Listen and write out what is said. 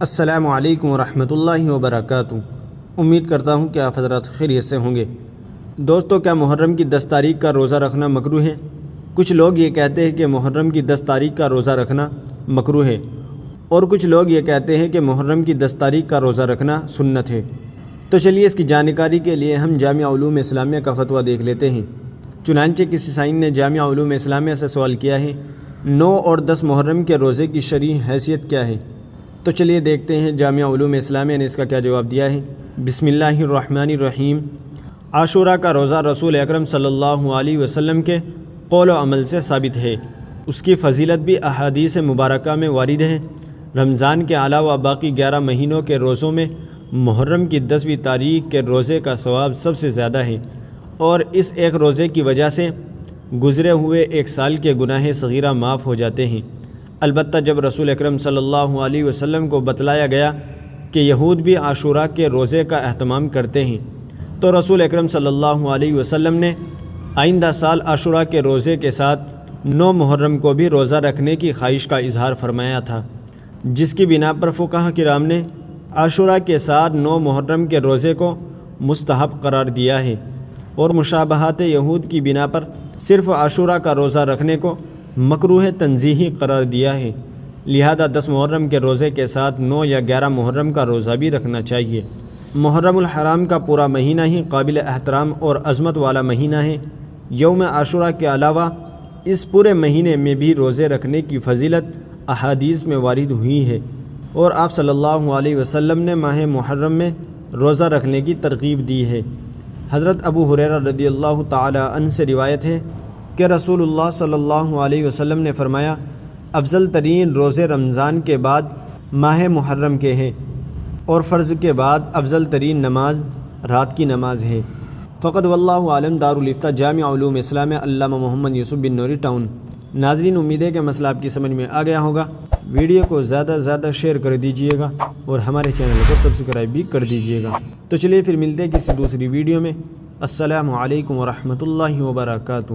السلام علیکم ورحمۃ اللہ وبرکاتہ۔ امید کرتا ہوں کہ آپ حضرات خیریت سے ہوں گے۔ دوستو، کیا محرم کی 10 تاریخ کا روزہ رکھنا مکروہ ہے؟ کچھ لوگ یہ کہتے ہیں کہ محرم کی 10 تاریخ کا روزہ رکھنا مکروہ ہے، اور کچھ لوگ یہ کہتے ہیں کہ محرم کی 10 تاریخ کا روزہ رکھنا سنت ہے۔ تو چلیے اس کی جانکاری کے لیے ہم جامعہ علوم اسلامیہ کا فتویٰ دیکھ لیتے ہیں۔ چنانچہ کسی سائن نے جامعہ علوم اسلامیہ سے سوال کیا ہے 9 اور 10 محرم کے روزے کی شرعی حیثیت کیا ہے؟ تو چلیے دیکھتے ہیں جامعہ علوم اسلامیہ نے اس کا کیا جواب دیا ہے۔ بسم اللہ الرحمن الرحیم۔ عاشوراء کا روزہ رسول اکرم صلی اللہ علیہ وسلم کے قول و عمل سے ثابت ہے۔ اس کی فضیلت بھی احادیث مبارکہ میں وارد ہے۔ رمضان کے علاوہ باقی 11 مہینوں کے روزوں میں محرم کی 10ویں تاریخ کے روزے کا ثواب سب سے زیادہ ہے، اور اس ایک روزے کی وجہ سے گزرے ہوئے ایک سال کے گناہ صغیرہ معاف ہو جاتے ہیں۔ البتہ جب رسول اکرم صلی اللہ علیہ وسلم کو بتلایا گیا کہ یہود بھی عاشوراء کے روزے کا اہتمام کرتے ہیں، تو رسول اکرم صلی اللہ علیہ وسلم نے آئندہ سال عاشوراء کے روزے کے ساتھ 9 محرم کو بھی روزہ رکھنے کی خواہش کا اظہار فرمایا تھا، جس کی بنا پر فقہاء کرام نے عاشوراء کے ساتھ 9 محرم کے روزے کو مستحب قرار دیا ہے، اور مشابہات یہود کی بنا پر صرف عاشوراء کا روزہ رکھنے کو مکروہ تنزیہی قرار دیا ہے۔ لہذا 10 محرم کے روزے کے ساتھ 9 یا 11 محرم کا روزہ بھی رکھنا چاہیے۔ محرم الحرام کا پورا مہینہ ہی قابل احترام اور عظمت والا مہینہ ہے۔ یوم عاشوراء کے علاوہ اس پورے مہینے میں بھی روزے رکھنے کی فضیلت احادیث میں وارد ہوئی ہے، اور آپ صلی اللہ علیہ وسلم نے ماہ محرم میں روزہ رکھنے کی ترغیب دی ہے۔ حضرت ابو ہریرہ رضی اللہ تعالی عنہ سے روایت ہے کہ رسول اللہ صلی اللہ علیہ وسلم نے فرمایا، افضل ترین روزے رمضان کے بعد ماہ محرم کے ہیں، اور فرض کے بعد افضل ترین نماز رات کی نماز ہے۔ فقط واللہ عالم، دارالفتہ جامعہ علوم اسلامیہ، علامہ محمد یوسف بن نوری، ٹاؤن۔ ناظرین، امید ہے کہ مسئلہ آپ کی سمجھ میں آ گیا ہوگا۔ ویڈیو کو زیادہ سے زیادہ شیئر کر دیجئے گا، اور ہمارے چینل کو سبسکرائب بھی کر دیجئے گا۔ تو چلیے پھر ملتے ہیں کسی دوسری ویڈیو میں۔ السلام علیکم ورحمۃ اللہ وبرکاتہ۔